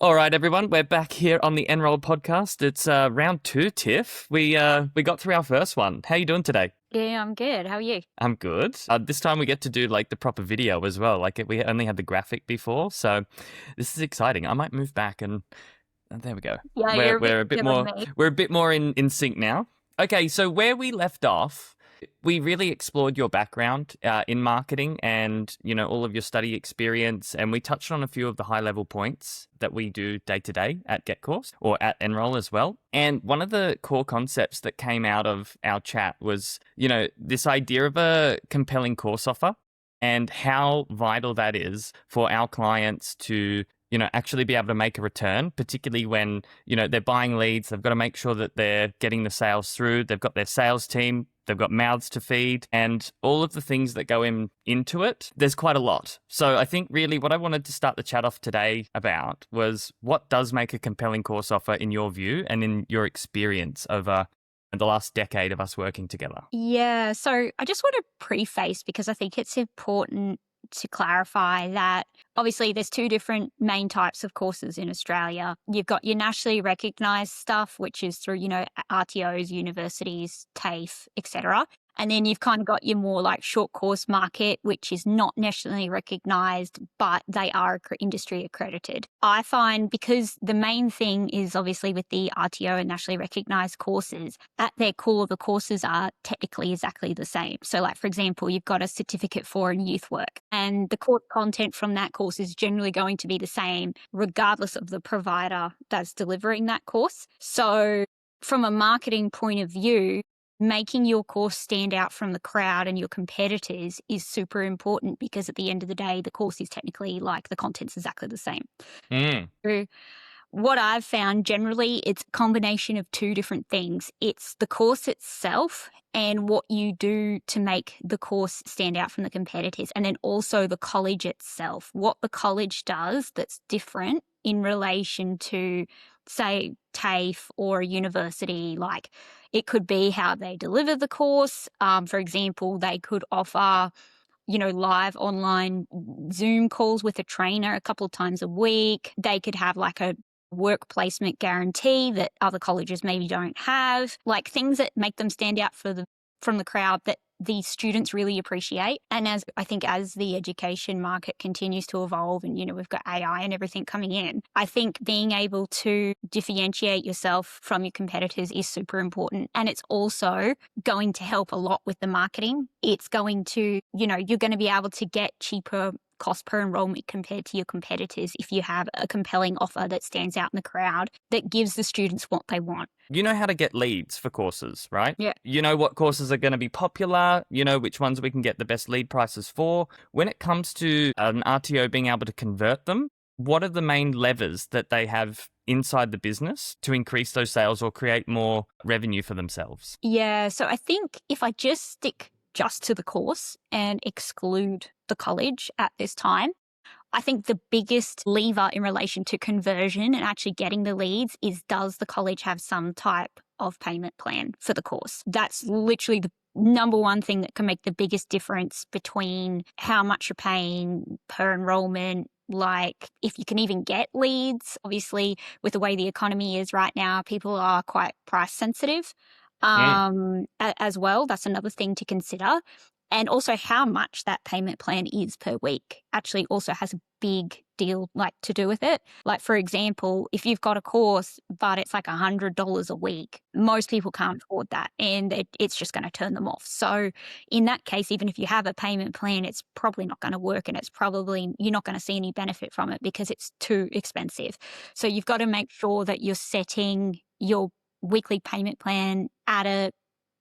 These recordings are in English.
All right, everyone, we're back here on the Enroll podcast. It's round 2, Tiff. We got through our first one. How you doing today? Yeah, I'm good. How are you? I'm good. This time we get to do like the proper video as well. We only had the graphic before, so this is exciting. I might move back and there we go. Yeah, We're you're a bit we're a bit bigger than more me. we're a bit more in sync now. Okay, so where we left off, we really explored your background in marketing and, all of your study experience. And we touched on a few of the high level points that we do day to day at GetCourse or at Enroll as well. And one of the core concepts that came out of our chat was, this idea of a compelling course offer and how vital that is for our clients to actually be able to make a return, particularly when, they're buying leads. They've got to make sure that they're getting the sales through. They've got their sales team. They've got mouths to feed and all of the things that go into it. There's quite a lot. So I think really what I wanted to start the chat off today about was what does make a compelling course offer in your view and in your experience over the last decade of us working together? Yeah, so I just want to preface because I think it's important to clarify that obviously there's two different main types of courses in Australia. You've got your nationally recognised stuff, which is through, RTOs, universities, TAFE, etc. And then you've kind of got your more like short course market, which is not nationally recognised, but they are industry accredited. I find because the main thing is obviously with the RTO and nationally recognised courses, at their core, the courses are technically exactly the same. So like, for example, you've got a certificate for in youth work and the course content from that course is generally going to be the same regardless of the provider that's delivering that course. So from a marketing point of view, making your course stand out from the crowd and your competitors is super important because at the end of the day, the course is technically like the content's exactly the same. So what I've found generally, it's a combination of two different things. It's the course itself and what you do to make the course stand out from the competitors. And then also the college itself, what the college does that's different in relation to, say, TAFE or a university. Like it could be how they deliver the course. For example, they could offer live online Zoom calls with a trainer a couple of times a week. They could have like a work placement guarantee that other colleges maybe don't have, like things that make them stand out from the crowd that the students really appreciate. And as the education market continues to evolve and, we've got AI and everything coming in, I think being able to differentiate yourself from your competitors is super important. And it's also going to help a lot with the marketing. It's going to, you're going to be able to get cheaper cost per enrollment compared to your competitors if you have a compelling offer that stands out in the crowd that gives the students what they want. You know how to get leads for courses, right? Yeah. You know what courses are going to be popular, which ones we can get the best lead prices for. When it comes to an RTO being able to convert them, what are the main levers that they have inside the business to increase those sales or create more revenue for themselves? Yeah, so I think if I just stick just to the course and exclude the college at this time, I think the biggest lever in relation to conversion and actually getting the leads is, does the college have some type of payment plan for the course? That's literally the number one thing that can make the biggest difference between how much you're paying per enrollment. Like if you can even get leads, obviously with the way the economy is right now, people are quite price sensitive as well. That's another thing to consider. And also how much that payment plan is per week actually also has a big deal to do with it. Like, for example, if you've got a course, but it's like $100 a week, most people can't afford that and it's just going to turn them off. So in that case, even if you have a payment plan, it's probably not going to work and you're not going to see any benefit from it because it's too expensive. So you've got to make sure that you're setting your weekly payment plan at a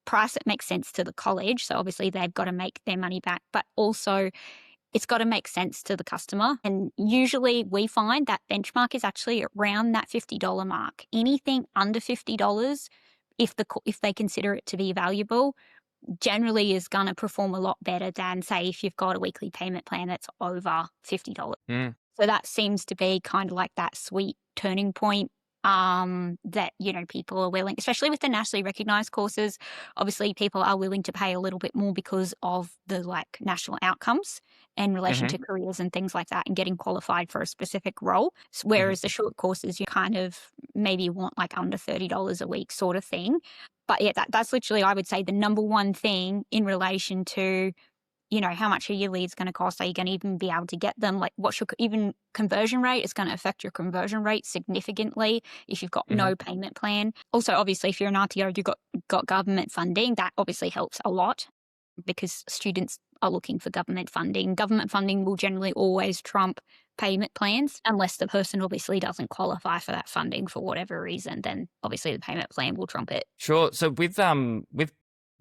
price that makes sense to the college. So obviously they've got to make their money back, but also it's got to make sense to the customer. And usually we find that benchmark is actually around that $50 mark. Anything under $50, if they consider it to be valuable, generally is going to perform a lot better than, say, if you've got a weekly payment plan that's over $50. So that seems to be kind of like that sweet turning point that, people are willing, especially with the nationally recognized courses, obviously people are willing to pay a little bit more because of the like national outcomes in relation to careers and things like that and getting qualified for a specific role. Whereas the short courses, you kind of maybe want like under $30 a week sort of thing. But yeah, that's literally, I would say, the number one thing in relation to, how much a year lead's going to cost. Are you going to even be able to get them? Like, what's your even conversion rate? It's going to affect your conversion rate significantly if you've got no payment plan. Also, obviously, if you're an RTO, you've got government funding. That obviously helps a lot because students are looking for government funding. Government funding will generally always trump payment plans unless the person obviously doesn't qualify for that funding for whatever reason. Then obviously the payment plan will trump it. Sure. So with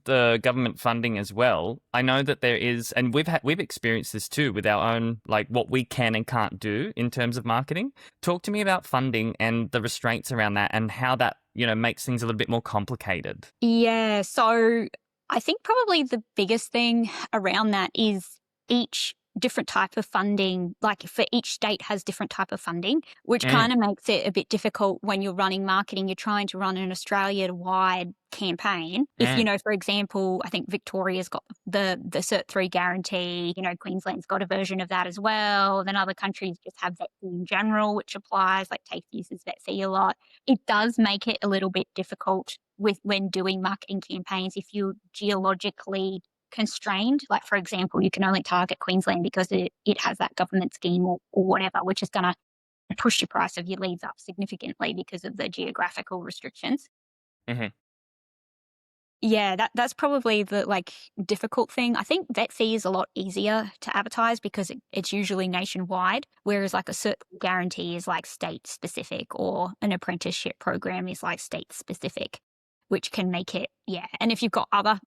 the government funding as well, I know that there is, and we've experienced this too with our own, like what we can and can't do in terms of marketing. Talk to me about funding and the restraints around that and how that, makes things a little bit more complicated. Yeah. So I think probably the biggest thing around that is each different type of funding, like for each state has different type of funding, which kind of makes it a bit difficult when you're running marketing. You're trying to run an Australia-wide campaign. If, for example, I think Victoria's got the Cert 3 guarantee, Queensland's got a version of that as well. Then other countries just have vet fee in general, which applies, like TAFE uses vet fee a lot. It does make it a little bit difficult when doing marketing campaigns if you're geologically constrained. Like, for example, you can only target Queensland because it has that government scheme or whatever, which is going to push your price of your leads up significantly because of the geographical restrictions. Yeah, that's probably the difficult thing. I think vet fee is a lot easier to advertise because it's usually nationwide, whereas like a cert guarantee is like state specific, or an apprenticeship program is like state specific, which can make it, yeah. And if you've got other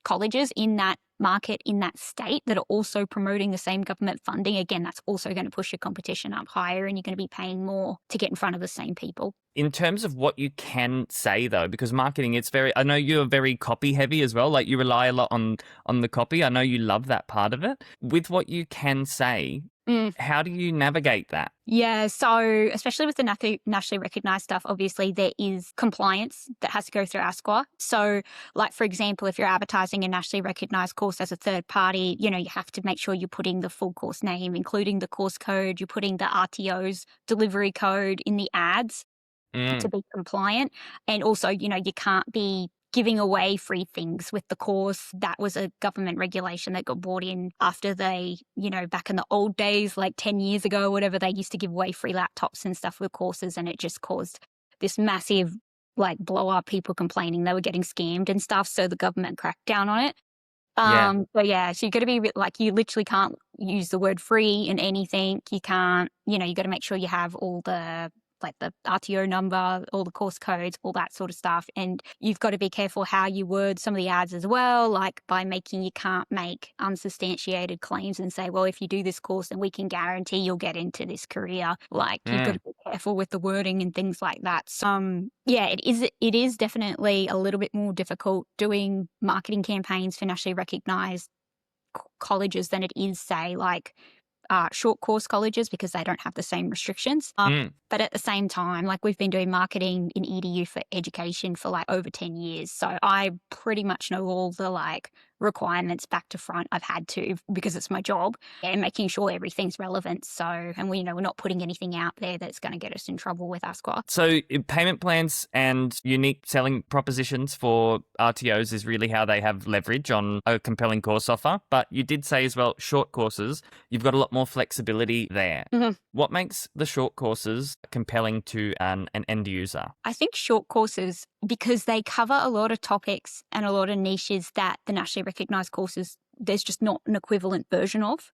colleges in that market, in that state, that are also promoting the same government funding, again, that's also going to push your competition up higher and you're going to be paying more to get in front of the same people. In terms of what you can say, though, because marketing, I know you're very copy heavy as well. Like, you rely a lot on the copy. I know you love that part of it. With what you can say, how do you navigate that? Yeah, so especially with the nationally recognised stuff, obviously there is compliance that has to go through ASQA. So, like, for example, if you're advertising a nationally recognised course as a third party, you have to make sure you're putting the full course name, including the course code, you're putting the RTOs delivery code in the ads to be compliant. And also, you can't be giving away free things with the course. That was a government regulation that got brought in after they, back in the old days, like 10 years ago, whatever, they used to give away free laptops and stuff with courses, and it just caused this massive blow up, people complaining they were getting scammed and stuff. So the government cracked down on it. So you got to be you literally can't use the word free in anything. You can't, you got to make sure you have all the RTO number, all the course codes, all that sort of stuff. And you've got to be careful how you word some of the ads as well, like by you can't make unsubstantiated claims and say, well, if you do this course, then we can guarantee you'll get into this career. You've got to be careful with the wording and things like that. So, it is definitely a little bit more difficult doing marketing campaigns for nationally recognised colleges than it is, say, short course colleges, because they don't have the same restrictions. But at the same time, we've been doing marketing in EDU for education for over 10 years. So I pretty much know all the requirements back to front. I've had to, because it's my job, and making sure everything's relevant. So, and we're not putting anything out there that's going to get us in trouble with ASQA. So payment plans and unique selling propositions for RTOs is really how they have leverage on a compelling course offer. But you did say as well, short courses, you've got a lot more flexibility there. What makes the short courses compelling to an end user? I think short courses, because they cover a lot of topics and a lot of niches that the nationally recognised courses, there's just not an equivalent version of.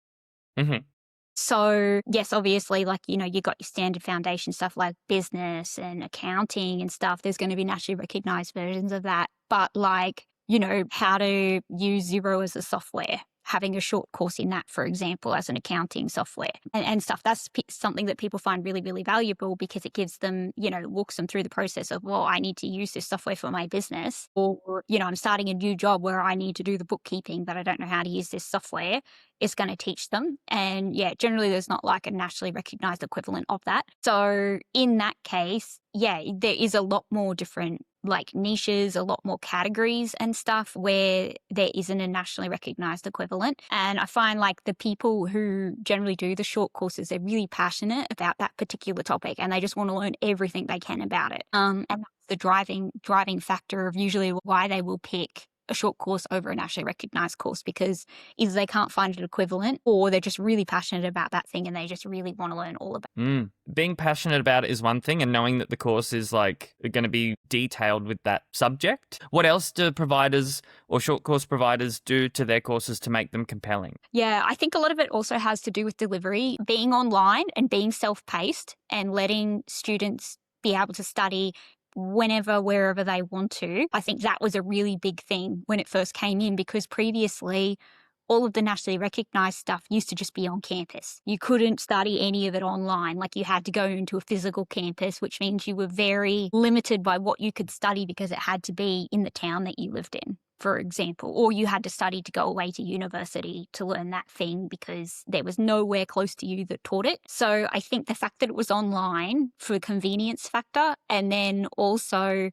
So, yes, obviously, you got your standard foundation stuff like business and accounting and stuff. There's going to be nationally recognised versions of that. But how to use Xero as a software having a short course in that, for example, as an accounting software and stuff. That's something that people find really, really valuable because it gives them, walks them through the process of, well, I need to use this software for my business, or, I'm starting a new job where I need to do the bookkeeping, but I don't know how to use this software. It's going to teach them. And yeah, generally there's not like a nationally recognized equivalent of that. So in that case, yeah, there is a lot more different like niches, a lot more categories and stuff where there isn't a nationally recognized equivalent. And I find like the people who generally do the short courses, they're really passionate about that particular topic and they just want to learn everything they can about it. And that's the driving factor of usually why they will pick a short course over a nationally recognized course, because either they can't find an equivalent or they're just really passionate about that thing and they just really want to learn all about it. Being passionate about it is one thing, and knowing that the course is like going to be detailed with that subject. What else do providers or short course providers do to their courses to make them compelling? Yeah, I think a lot of it also has to do with delivery, being online and being self-paced and letting students be able to study whenever, wherever they want to. I think that was a really big thing when it first came in, because previously all of the nationally recognized stuff used to just be on campus. You couldn't study any of it online. Like you had to go into a physical campus, which means you were very limited by what you could study because it had to be in the town that you lived in, for example, or you had to study to go away to university to learn that thing because there was nowhere close to you that taught it. So I think the fact that it was online for a convenience factor, and then also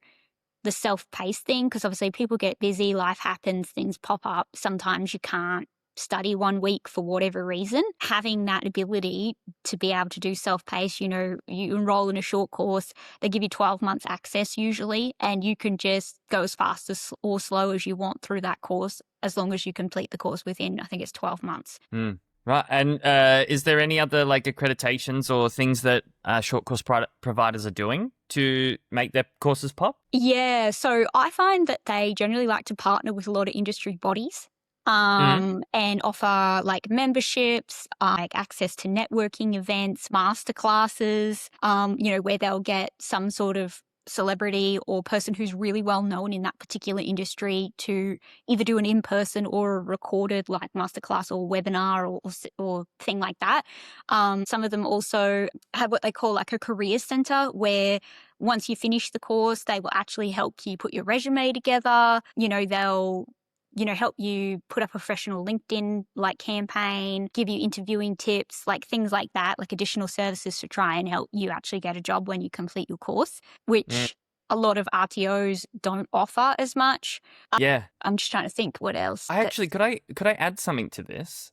the self-paced thing, because obviously people get busy, life happens, things pop up. Sometimes you can't study 1 week for whatever reason. Having that ability to be able to do self-paced, you enroll in a short course, they give you 12 months access usually, and you can just go as fast as or slow as you want through that course, as long as you complete the course within, I think it's 12 months. Right. And is there any other like accreditations or things that short course providers are doing to make their courses pop? Yeah. So I find that they generally like to partner with a lot of industry bodies and offer like memberships, like access to networking events, masterclasses, where they'll get some sort of celebrity or person who's really well known in that particular industry to either do an in-person or a recorded like masterclass or webinar or thing like that. Some of them also have what they call like a career center, where once you finish the course, they will actually help you put your resume together. They'll help you put up a professional LinkedIn like campaign, give you interviewing tips, like things like that, like additional services to try and help you actually get a job when you complete your course, which a lot of RTOs don't offer as much. Yeah. I'm just trying to think what else. Could I add something to this?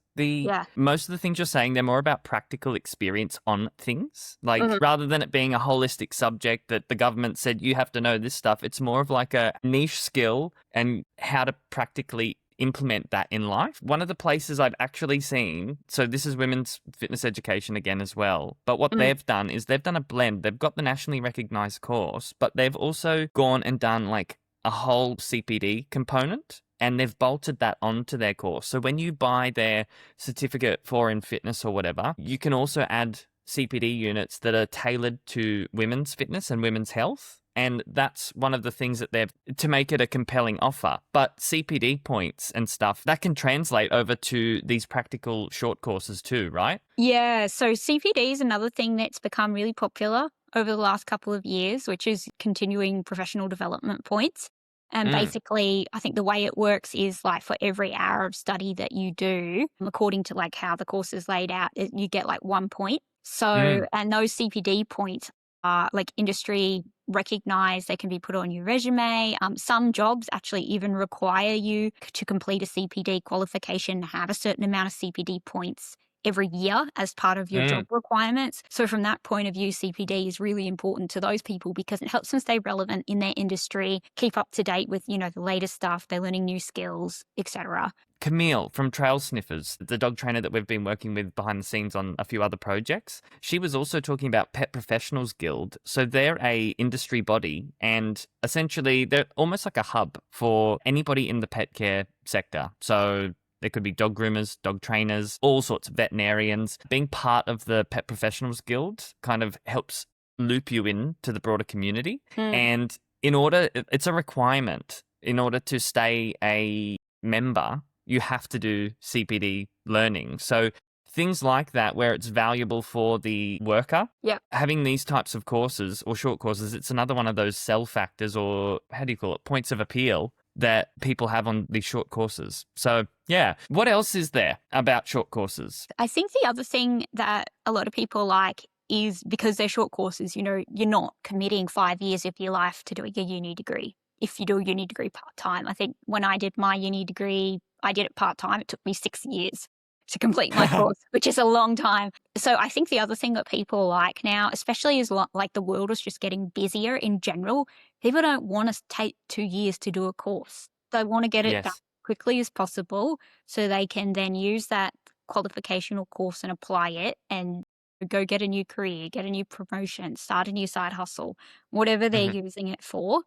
Most of the things you're saying, they're more about practical experience on things. Like rather than it being a holistic subject that the government said you have to know this stuff, it's more of like a niche skill and how to practically implement that in life. One of the places I've actually seen, so this is women's fitness education again as well, but what they've done is they've done a blend. They've got the nationally recognized course, but they've also gone and done like a whole CPD component, and they've bolted that onto their course. So when you buy their certificate for in fitness or whatever, you can also add CPD units that are tailored to women's fitness and women's health. And that's one of the things that they've, to make it a compelling offer. But CPD points and stuff, that can translate over to these practical short courses too, right? Yeah, so CPD is another thing that's become really popular over the last couple of years, which is continuing professional development points. And basically, I think the way it works is like for every hour of study that you do, according to like how the course is laid out, you get like 1 point. So, and those CPD points are like industry recognized. They can be put on your resume. Some jobs actually even require you to complete a CPD qualification, have a certain amount of CPD points every year as part of your job requirements. So from that point of view, CPD is really important to those people because it helps them stay relevant in their industry, keep up to date with, the latest stuff, they're learning new skills, etc. Camille from Trail Sniffers, the dog trainer that we've been working with behind the scenes on a few other projects, she was also talking about Pet Professionals Guild. So they're a industry body, and essentially they're almost like a hub for anybody in the pet care sector. So there could be dog groomers, dog trainers, all sorts of veterinarians. Being part of the Pet Professionals Guild kind of helps loop you in to the broader community. And it's a requirement in order to stay a member. you have to do CPD learning. So things like that, where it's valuable for the worker. Yep. Having these types of courses or short courses, it's another one of those sell factors, or how do you call it, points of appeal that people have on these short courses. So yeah, what else is there about short courses? I think the other thing that a lot of people like is because they're short courses, you're not committing 5 years of your life to doing a uni degree. If you do a uni degree part-time, I think when I did my uni degree, I did it part-time. It took me 6 years to complete my course, which is a long time. So I think the other thing that people like now, especially as like the world is just getting busier in general, people don't want to take 2 years to do a course. They want to get it done Yes. quickly as possible so they can then use that qualification or course and apply it and go get a new career, get a new promotion, start a new side hustle, whatever they're using it for.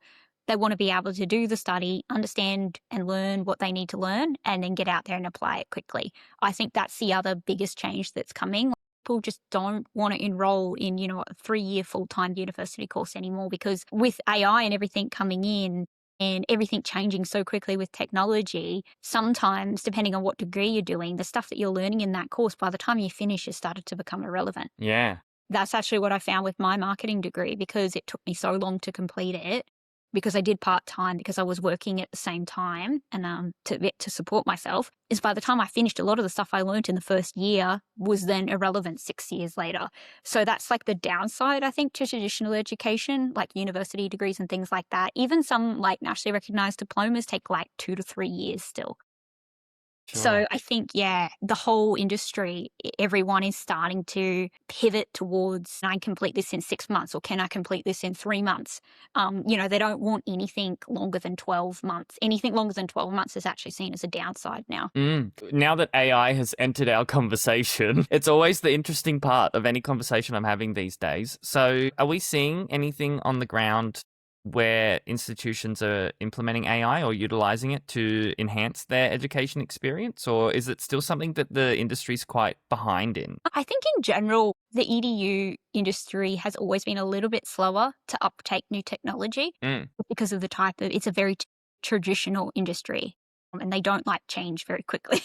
They want to be able to do the study, understand and learn what they need to learn, and then get out there and apply it quickly. I think that's the other biggest change that's coming. People just don't want to enroll in, a 3-year full-time university course anymore, because with AI and everything coming in and everything changing so quickly with technology, sometimes, depending on what degree you're doing, the stuff that you're learning in that course, by the time you finish, has started to become irrelevant. Yeah. That's actually what I found with my marketing degree, because it took me so long to complete it, because I did part-time, because I was working at the same time and to support myself, is by the time I finished, a lot of the stuff I learned in the first year was then irrelevant 6 years later. So that's like the downside, I think, to traditional education, like university degrees and things like that. Even some like nationally recognized diplomas take like 2 to 3 years still. So Sure. I think, the whole industry, everyone is starting to pivot towards, can I complete this in 6 months, or can I complete this in 3 months? They don't want anything longer than 12 months. Anything longer than 12 months is actually seen as a downside now. Now that AI has entered our conversation, it's always the interesting part of any conversation I'm having these days. So are we seeing anything on the ground where institutions are implementing AI or utilizing it to enhance their education experience? Or is it still something that the industry's quite behind in? I think in general, the EDU industry has always been a little bit slower to uptake new technology because of the type of, it's a very traditional industry. And they don't like change very quickly.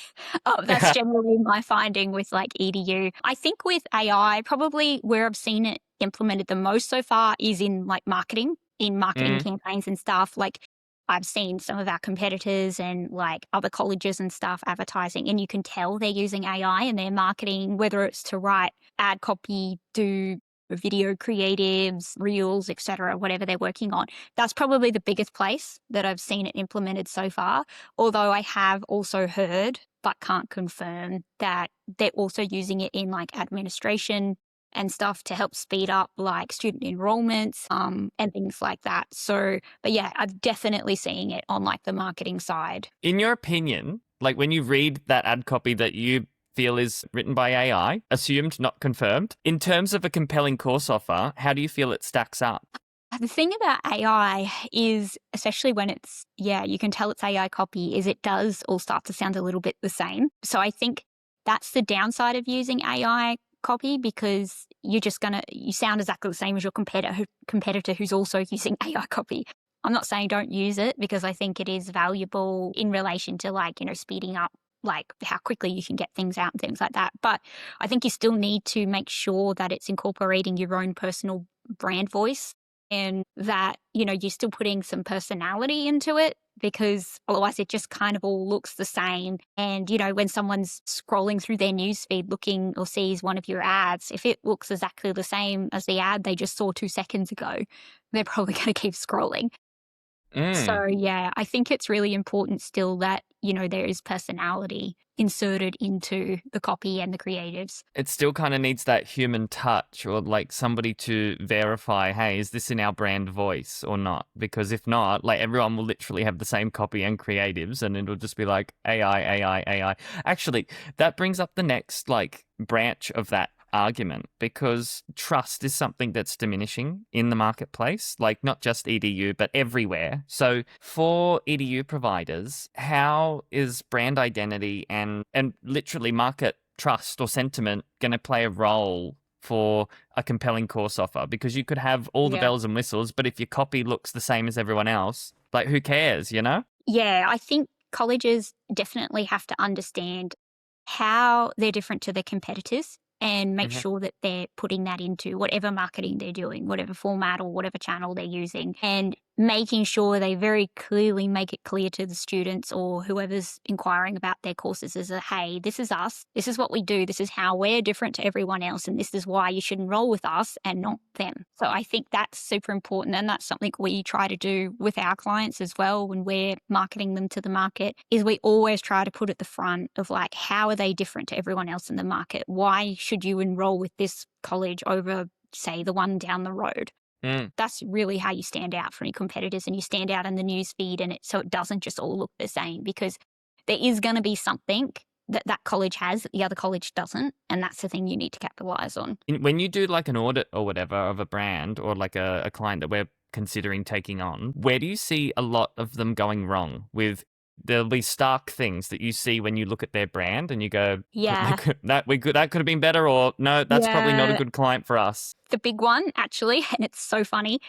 That's generally my finding with like EDU. I think with AI, probably where I've seen it implemented the most so far is in like marketing, in marketing campaigns and stuff. Like I've seen some of our competitors and like other colleges and stuff advertising, and you can tell they're using AI in their marketing, whether it's to write ad copy, do video creatives, reels, etc., whatever they're working on. That's probably the biggest place that I've seen it implemented so far. Although I have also heard, but can't confirm, that they're also using it in like administration and stuff to help speed up like student enrollments and things like that. So, but yeah, I'm definitely seeing it on like the marketing side. In your opinion, like when you read that ad copy that you feel is written by AI, assumed, not confirmed, in terms of a compelling course offer, how do you feel it stacks up? The thing about AI is, especially when it's, you can tell it's AI copy, is it does all start to sound a little bit the same. So I think that's the downside of using AI copy, because you sound exactly the same as your competitor who's also using AI copy. I'm not saying don't use it, because I think it is valuable in relation to like, speeding up like how quickly you can get things out and things like that. But I think you still need to make sure that it's incorporating your own personal brand voice, and that, you're still putting some personality into it, because otherwise it just kind of all looks the same. And, when someone's scrolling through their newsfeed looking or sees one of your ads, if it looks exactly the same as the ad they just saw 2 seconds ago, they're probably going to keep scrolling. So, I think it's really important still that, there is personality inserted into the copy and the creatives. It still kind of needs that human touch, or like somebody to verify, hey, is this in our brand voice or not? Because if not, like everyone will literally have the same copy and creatives, and it'll just be like AI, AI, AI. Actually, that brings up the next like branch of that argument, because trust is something that's diminishing in the marketplace, like not just EDU, but everywhere. So for EDU providers, how is brand identity and literally market trust or sentiment going to play a role for a compelling course offer? Because you could have all the bells and whistles, but if your copy looks the same as everyone else, like who cares, Yeah, I think colleges definitely have to understand how they're different to their competitors and make Mhm. sure that they're putting that into whatever marketing they're doing, whatever format or whatever channel they're using, and making sure they very clearly make it clear to the students or whoever's inquiring about their courses is that, hey, this is us. This is what we do. This is how we're different to everyone else. And this is why you should enroll with us and not them. So I think that's super important. And that's something we try to do with our clients as well when we're marketing them to the market, is we always try to put at the front of like, how are they different to everyone else in the market? Why should you enroll with this college over, say, the one down the road? Mm. That's really how you stand out from your competitors, and you stand out in the news feed, and so it doesn't just all look the same, because there is going to be something that that college has that the other college doesn't, and that's the thing you need to capitalize on. When you do like an audit or whatever of a brand or like a client that we're considering taking on, where do you see a lot of them going wrong with? There'll be stark things that you see when you look at their brand and you go, Yeah. that could have been better, or no, that's probably not a Yeah. good client for us. The big one, actually, and it's so funny,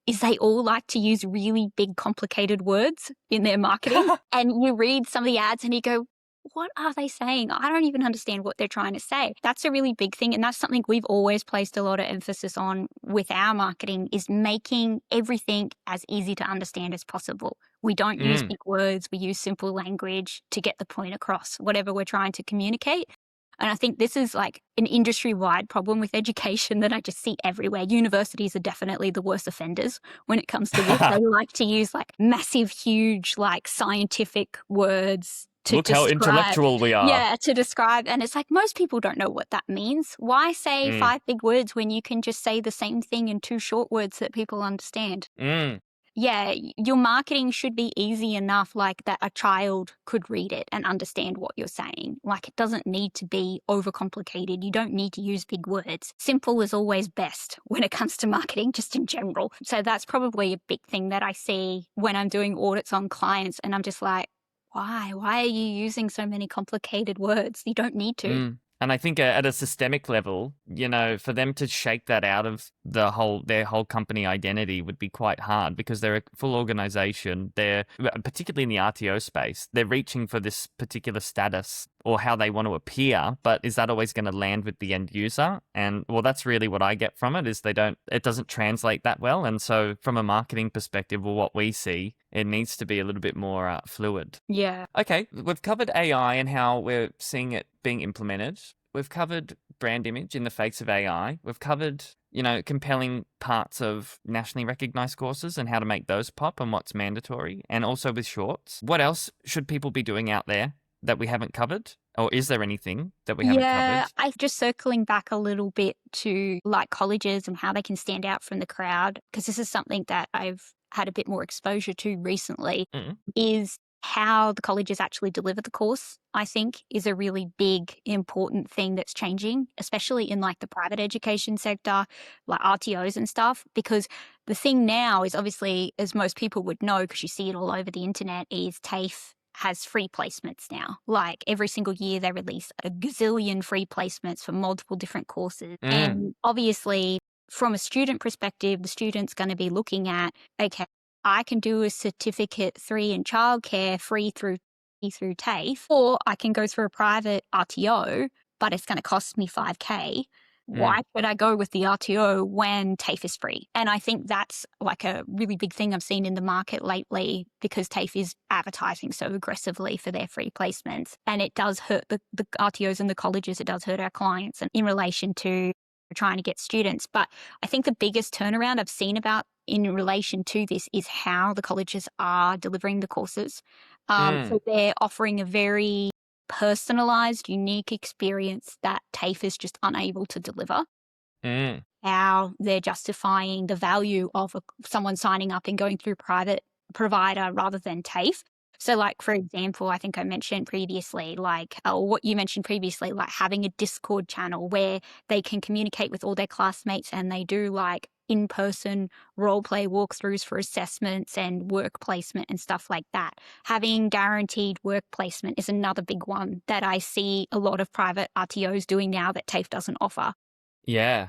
is they all like to use really big, complicated words in their marketing. And you read some of the ads and you go, what are they saying? I don't even understand what they're trying to say. That's a really big thing. And that's something we've always placed a lot of emphasis on with our marketing, is making everything as easy to understand as possible. We don't use big words. We use simple language to get the point across, whatever we're trying to communicate. And I think this is like an industry-wide problem with education that I just see everywhere. Universities are definitely the worst offenders when it comes to this. They like to use like massive, huge, like scientific words to Look how describe. intellectual we are. Yeah, to describe. And it's like, most people don't know what that means. Why say 5 big words when you can just say the same thing in 2 short words that people understand? Yeah, your marketing should be easy enough, like that a child could read it and understand what you're saying. Like, it doesn't need to be overcomplicated. You don't need to use big words. Simple is always best when it comes to marketing, just in general. So that's probably a big thing that I see when I'm doing audits on clients, and I'm just like, why? Why are you using so many complicated words? You don't need to. And I think at a systemic level, for them to shake that out of their whole company identity would be quite hard, because they're a full organization. They're, particularly in the RTO space, they're reaching for this particular status or how they want to appear, but is that always going to land with the end user? And well, that's really what I get from it, is it doesn't translate that well. And so from a marketing perspective, or what we see, it needs to be a little bit more fluid. Yeah. Okay, we've covered AI and how we're seeing it being implemented. We've covered brand image in the face of AI. We've covered, compelling parts of nationally recognized courses and how to make those pop and what's mandatory, and also with shorts. What else should people be doing out there that we haven't covered? Or is there anything that we haven't Yeah, covered? I just circling back a little bit to like colleges and how they can stand out from the crowd, because this is something that I've had a bit more exposure to recently, is how the colleges actually deliver the course, I think, is a really big, important thing that's changing, especially in like the private education sector, like RTOs and stuff. Because the thing now is, obviously, as most people would know, because you see it all over the internet, is TAFE has free placements now. Like, every single year they release a gazillion free placements for multiple different courses. And obviously, from a student perspective, the student's going to be looking at, okay, I can do a certificate 3 in childcare free through TAFE, or I can go through a private RTO, but it's going to cost me $5K. Why should I go with the RTO when TAFE is free? And I think that's like a really big thing I've seen in the market lately, because TAFE is advertising so aggressively for their free placements. And it does hurt the RTOs and the colleges. It does hurt our clients, and in relation to trying to get students. But I think the biggest turnaround I've seen about in relation to this is how the colleges are delivering the courses. So they're offering a very personalized, unique experience that TAFE is just unable to deliver. How they're justifying the value of someone signing up and going through private provider rather than TAFE. So, like, for example, I think I mentioned previously, like, what you mentioned previously, like having a Discord channel where they can communicate with all their classmates, and they do like in-person role play walkthroughs for assessments and work placement and stuff like that. Having guaranteed work placement is another big one that I see a lot of private RTOs doing now that TAFE doesn't offer. Yeah.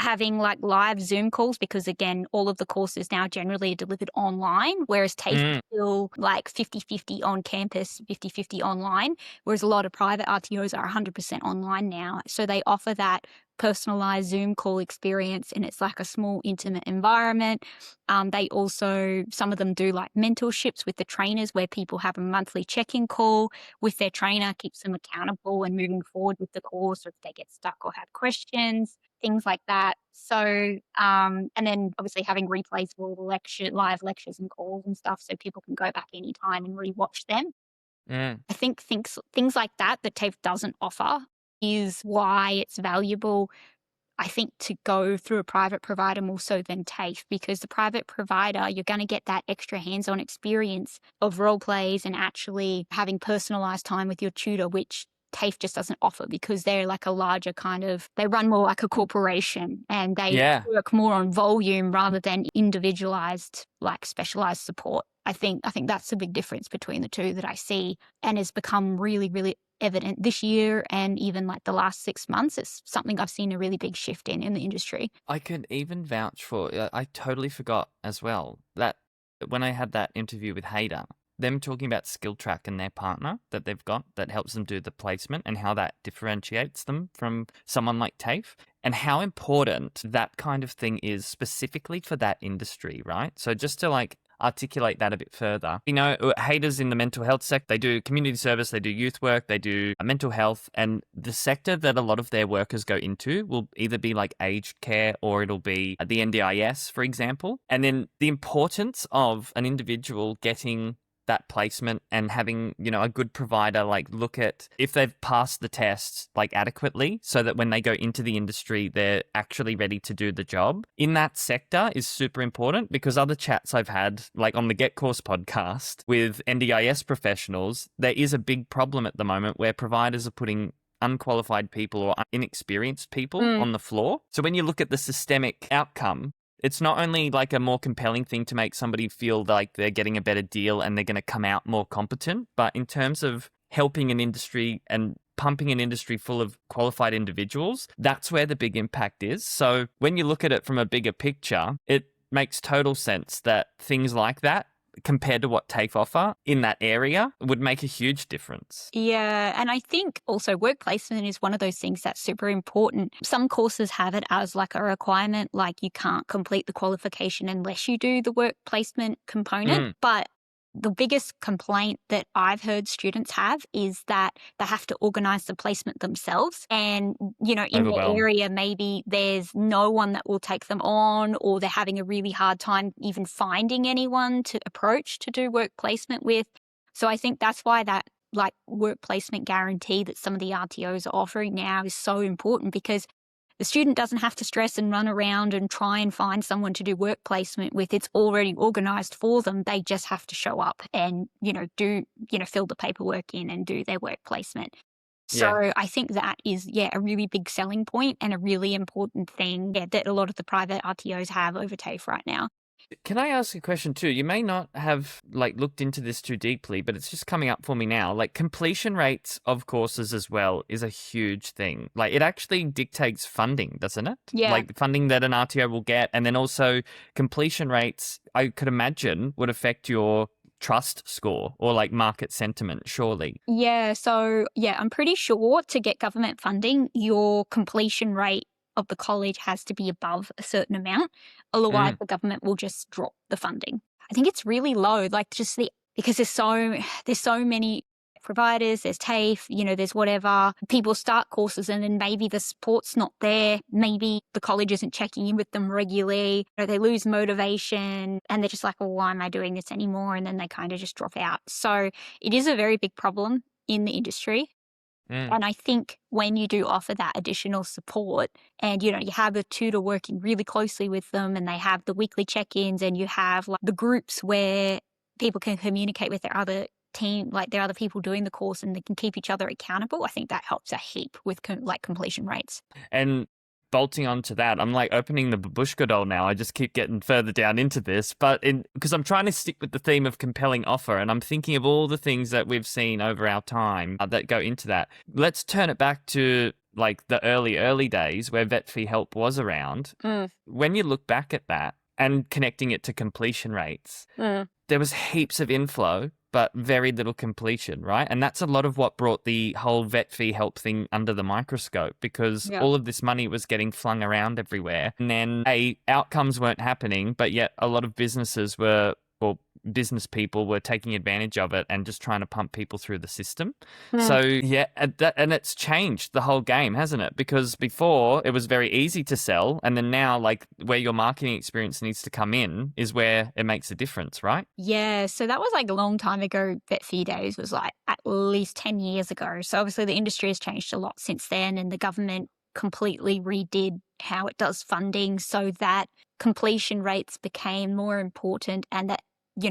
having like live Zoom calls, because again, all of the courses now generally are delivered online, whereas TAFE is still like 50-50 on campus, 50-50 online, whereas a lot of private RTOs are 100% online now. So they offer that personalized Zoom call experience, and it's like a small intimate environment. They also, some of them do like mentorships with the trainers where people have a monthly check-in call with their trainer, keeps them accountable and moving forward with the course, or if they get stuck or have questions, things like that. So, and then obviously having replays for all the live lectures and calls and stuff, so people can go back anytime and rewatch them. I think things like that TAFE doesn't offer is why it's valuable, I think, to go through a private provider more so than TAFE, because the private provider, you're going to get that extra hands-on experience of role plays and actually having personalized time with your tutor, which TAFE just doesn't offer, because they're like a larger kind of, they run more like a corporation and they work more on volume rather than individualized, like specialized support. I think that's the big difference between the two that I see, and has become really, really evident this year, and even like the last 6 months. It's something I've seen a really big shift in the industry. I could even vouch for, I totally forgot as well that when I had that interview with Hader, them talking about Skill Track and their partner that they've got that helps them do the placement and how that differentiates them from someone like TAFE, and how important that kind of thing is specifically for that industry, right? So just to like articulate that a bit further. You know, Hader's in the mental health sector. They do community service, they do youth work, they do mental health, and the sector that a lot of their workers go into will either be like aged care or it'll be the NDIS, for example. And then the importance of an individual getting that placement and having, you know, a good provider like look at if they've passed the tests like adequately, so that when they go into the industry they're actually ready to do the job in that sector is super important. Because other chats I've had like on the Get Course podcast with NDIS professionals, there is a big problem at the moment where providers are putting unqualified people or inexperienced people on the floor. So when you look at the systemic outcome, it's not only like a more compelling thing to make somebody feel like they're getting a better deal and they're going to come out more competent, but in terms of helping an industry and pumping an industry full of qualified individuals, that's where the big impact is. So when you look at it from a bigger picture, it makes total sense that things like that, compared to what TAFE offer in that area, would make a huge difference. Yeah, and I think also work placement is one of those things that's super important. Some courses have it as like a requirement, like you can't complete the qualification unless you do the work placement component. But the biggest complaint that I've heard students have is that they have to organize the placement themselves. And, you know, in the area, maybe there's no one that will take them on, or they're having a really hard time even finding anyone to approach to do work placement with. So I think that's why that like work placement guarantee that some of the RTOs are offering now is so important, because the student doesn't have to stress and run around and try and find someone to do work placement with. It's already organized for them. They just have to show up and, fill the paperwork in and do their work placement. So I think that is, a really big selling point and a really important thing that a lot of the private RTOs have over TAFE right now. Can I ask a question too? You may not have like looked into this too deeply, but it's just coming up for me now. Like completion rates of courses as well is a huge thing. Like it actually dictates funding, doesn't it? Yeah. Like funding that an RTO will get, and then also completion rates, I could imagine, would affect your trust score or like market sentiment, surely. Yeah. So I'm pretty sure to get government funding, your completion rate of the college has to be above a certain amount. Otherwise, the government will just drop the funding. I think it's really low, like just because there's so many providers, there's TAFE, there's whatever. People start courses and then maybe the support's not there. Maybe the college isn't checking in with them regularly. They lose motivation and they're just like, well, why am I doing this anymore? And then they kind of just drop out. So it is a very big problem in the industry. And I think when you do offer that additional support and, you have a tutor working really closely with them and they have the weekly check-ins and you have like the groups where people can communicate with their other team, like their other people doing the course, and they can keep each other accountable, I think that helps a heap with completion rates. And bolting onto that, I'm like opening the babushka doll now. I just keep getting further down into this, but because I'm trying to stick with the theme of compelling offer, and I'm thinking of all the things that we've seen over our time that go into that. Let's turn it back to like the early days where vet fee help was around, when you look back at that and connecting it to completion rates, there was heaps of inflow, but very little completion, right? And that's a lot of what brought the whole vet fee help thing under the microscope, because all of this money was getting flung around everywhere. And then outcomes weren't happening, but yet a lot of businesses were, or business people were taking advantage of it and just trying to pump people through the system. So yeah, and it's changed the whole game, hasn't it? Because before it was very easy to sell, and then now, like, where your marketing experience needs to come in is where it makes a difference, right? Yeah, so that was like a long time ago. Vet fee days was like at least 10 years ago. So obviously the industry has changed a lot since then, and the government completely redid how it does funding so that completion rates became more important, and that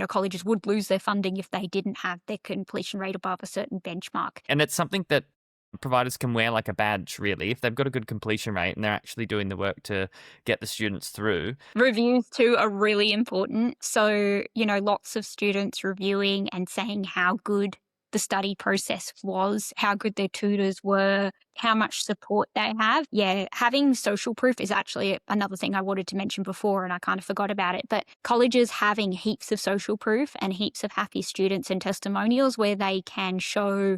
colleges would lose their funding if they didn't have their completion rate above a certain benchmark. And it's something that providers can wear like a badge, really, if they've got a good completion rate and they're actually doing the work to get the students through. Reviews too are really important. So, lots of students reviewing and saying how good the study process was, how good their tutors were, how much support they have. Yeah, having social proof is actually another thing I wanted to mention before, and I kind of forgot about it. But colleges having heaps of social proof and heaps of happy students and testimonials where they can show,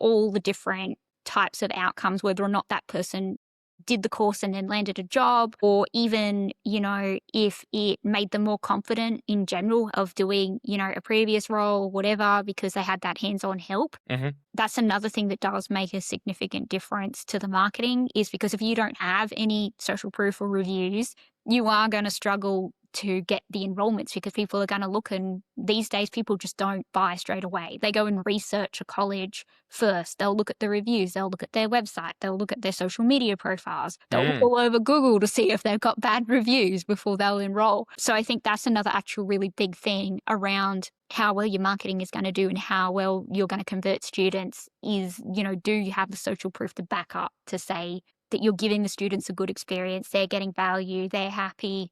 all the different types of outcomes, whether or not that person did the course and then landed a job, or even, if it made them more confident in general of doing, a previous role or whatever, because they had that hands-on help. That's another thing that does make a significant difference to the marketing, is because if you don't have any social proof or reviews, you are going to struggle to get the enrollments, because people are going to look, and these days people just don't buy straight away. They go and research a college first. They'll look at the reviews, they'll look at their website, they'll look at their social media profiles, they'll look all over Google to see if they've got bad reviews before they'll enroll. So I think that's another actual really big thing around how well your marketing is going to do and how well you're going to convert students is, do you have the social proof to back up to say that you're giving the students a good experience, they're getting value, they're happy.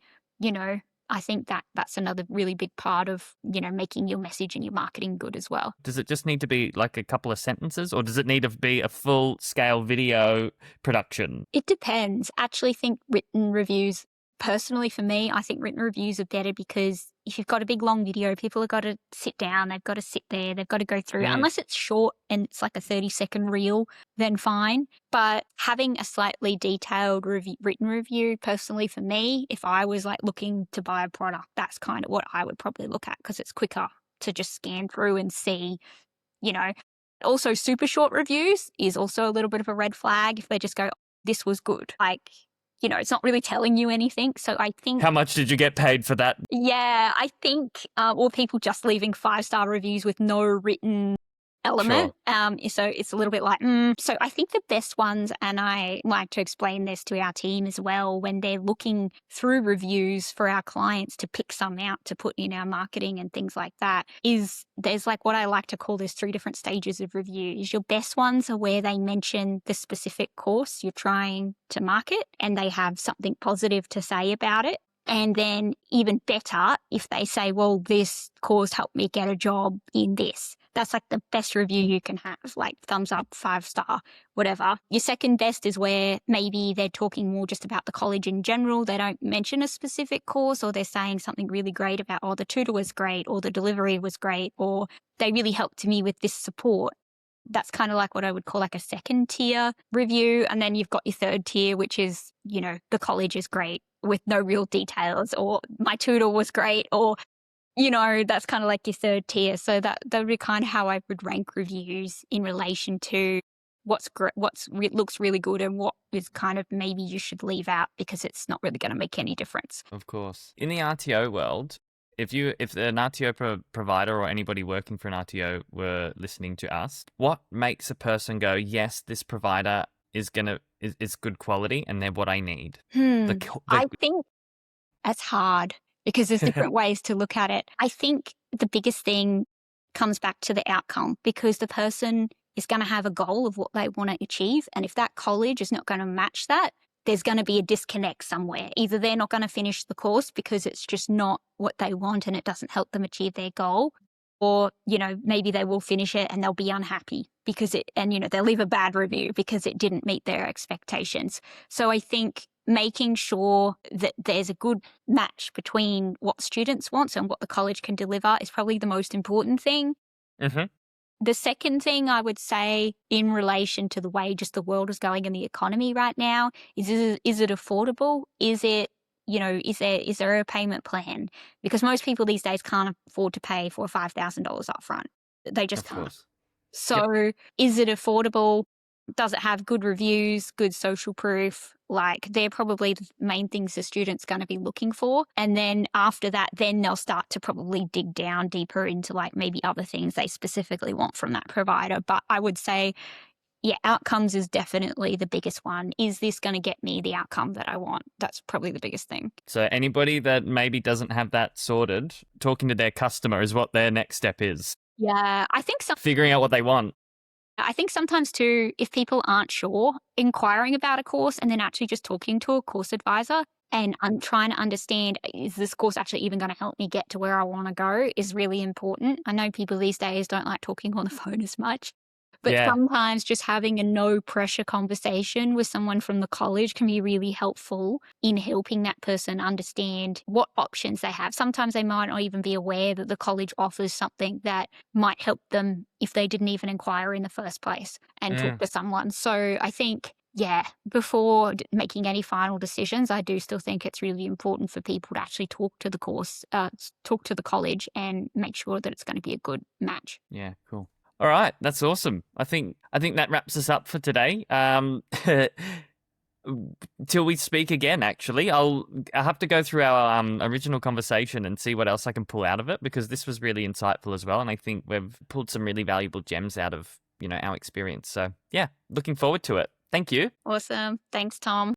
I think that's another really big part of, making your message and your marketing good as well. Does it just need to be like a couple of sentences, or does it need to be a full-scale video production? It depends. I actually think written reviews, personally for me, I think written reviews are better, because if you've got a big long video, people have got to sit down, they've got to sit there, they've got to go through. Unless it's short and it's like a 30-second reel, then fine. But having a slightly detailed written review, personally for me, if I was like looking to buy a product, that's kind of what I would probably look at, because it's quicker to just scan through and see, Also, super short reviews is also a little bit of a red flag if they just go, this was good. Like, it's not really telling you anything. So I think... How much did you get paid for that? Yeah, I think, or people just leaving 5-star reviews with no written element. So it's a little bit like, So I think the best ones, and I like to explain this to our team as well, when they're looking through reviews for our clients to pick some out to put in our marketing and things like that, is there's like what I like to call there's 3 different stages of reviews. Your best ones are where they mention the specific course you're trying to market and they have something positive to say about it. And then even better, if they say, well, this course helped me get a job in this. That's like the best review you can have, like thumbs up, 5-star, whatever. Your second best is where maybe they're talking more just about the college in general. They don't mention a specific course, or they're saying something really great about, oh, the tutor was great, or the delivery was great, or they really helped me with this support. That's kind of like what I would call like a second tier review. And then you've got your third tier, which is, the college is great with no real details, or my tutor was great, or, that's kind of like your third tier. So that would be kind of how I would rank reviews in relation to what's looks really good and what is kind of maybe you should leave out because it's not really going to make any difference. Of course. In the RTO world, if an RTO provider or anybody working for an RTO were listening to us, what makes a person go, yes, this provider is good quality and they're what I need? I think that's hard because there's different ways to look at it. I think the biggest thing comes back to the outcome, because the person is going to have a goal of what they want to achieve. And if that college is not going to match that, there's going to be a disconnect somewhere. Either they're not going to finish the course because it's just not what they want and it doesn't help them achieve their goal, or, maybe they will finish it and they'll be unhappy because they'll leave a bad review because it didn't meet their expectations. So I think making sure that there's a good match between what students want and what the college can deliver is probably the most important thing. Mm-hmm. The second thing I would say in relation to the way just the world is going in the economy right now is it affordable? Is it, is there a payment plan? Because most people these days can't afford to pay $4,000 or $5,000 up front. They just can't. Course. So Is it affordable? Does it have good reviews, good social proof? Like, they're probably the main things the student's going to be looking for. And then after that, then they'll start to probably dig down deeper into like maybe other things they specifically want from that provider. But I would say, yeah, outcomes is definitely the biggest one. Is this going to get me the outcome that I want? That's probably the biggest thing. So anybody that maybe doesn't have that sorted, talking to their customer is what their next step is. Yeah, I think so. Figuring out what they want. I think sometimes too, if people aren't sure, inquiring about a course and then actually just talking to a course advisor and I'm trying to understand, is this course actually even going to help me get to where I want to go, is really important. I know people these days don't like talking on the phone as much, but sometimes just having a no pressure conversation with someone from the college can be really helpful in helping that person understand what options they have. Sometimes they might not even be aware that the college offers something that might help them if they didn't even inquire in the first place and talk to someone. So I think, before making any final decisions, I do still think it's really important for people to actually talk to the college and make sure that it's going to be a good match. Yeah, cool. All right, that's awesome. I think that wraps us up for today. Till we speak again, actually, I'll have to go through our original conversation and see what else I can pull out of it, because this was really insightful as well, and I think we've pulled some really valuable gems out of our experience. So yeah, looking forward to it. Thank you. Awesome. Thanks, Tom.